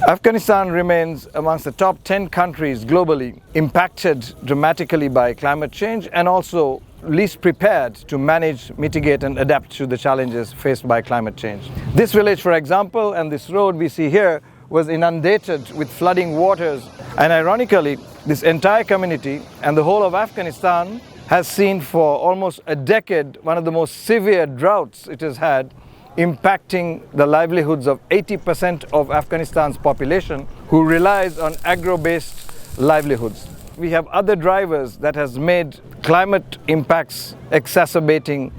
Afghanistan remains amongst the top 10 countries globally impacted dramatically by climate change and also least prepared to manage, mitigate and adapt to the challenges faced by climate change. This village, for example, and this road we see here was inundated with flooding waters, and ironically this entire community and the whole of Afghanistan has seen for almost a decade one of the most severe droughts it has had, impacting the livelihoods of 80% of Afghanistan's population who relies on agro-based livelihoods. We have other drivers that has made climate impacts exacerbating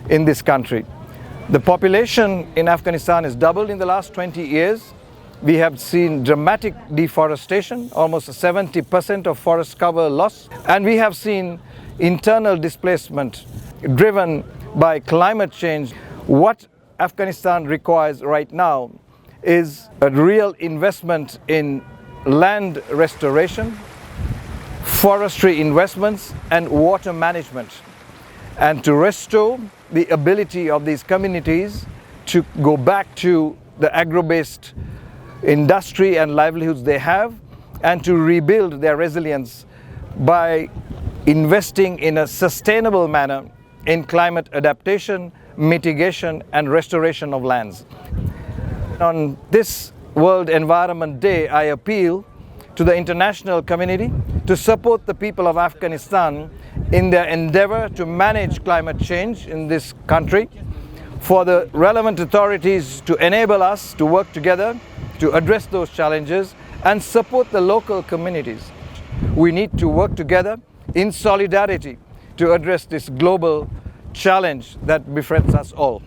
in this country. The population in Afghanistan has doubled in the last 20 years. We have seen dramatic deforestation, almost 70% of forest cover loss, and we have seen internal displacement driven by climate change. What Afghanistan requires right now is a real investment in land restoration, forestry investments and water management, and to restore the ability of these communities to go back to the agro-based industry and livelihoods they have, and to rebuild their resilience by investing in a sustainable manner in climate adaptation, mitigation and restoration of lands. On this World Environment Day, I appeal to the international community to support the people of Afghanistan in their endeavor to manage climate change in this country, for the relevant authorities to enable us to work together to address those challenges and support the local communities. We need to work together in solidarity to address this global challenge that befriends us all.